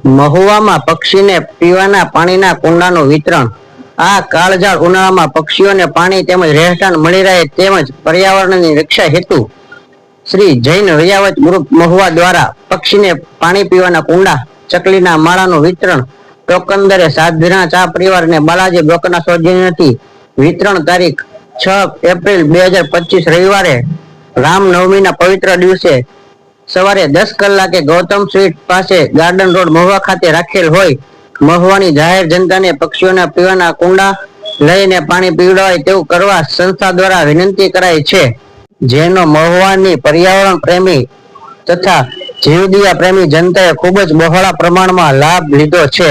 મહુવામાં પક્ષીને પીવાના પાણીના કુંડાનું વિતરણ. આ કાળઝાળ ઉનાળામાં પક્ષીઓને પાણી તેમજ રહેઠાણ મળી રહે તેમજ પર્યાવરણની રક્ષા હેતુ શ્રી જૈન રિયાવત ગ્રુપ મહુવા દ્વારા પક્ષીને પાણી પીવાના કુંડા, ચકલીના માળાનું વિતરણ ટોકન સાધના ચા પરિવાર અને બાલાજી બ્રોકરના સૌજન્યથી વિતરણ તારીખ 6 એપ્રિલ 2025 રવિવારે રામનવમીના પવિત્ર દિવસે સવારે 10 કલાકે ગૌતમ સ્વીટ પાસે ગાર્ડન રોડ મહુવા ખાતે રાખેલ હોય. મહુવાની જાહેર જનતાને પક્ષીઓના પીવાના કુંડા લઈને પાણી પીવડાવાય તેવું કરવા સંસ્થા દ્વારા વિનંતી કરાઈ છે, જેનો મહુવાની પર્યાવરણ પ્રેમી તથા જીવદયા પ્રેમી જનતાએ ખૂબ જ બહોળા પ્રમાણમાં લાભ લીધો છે.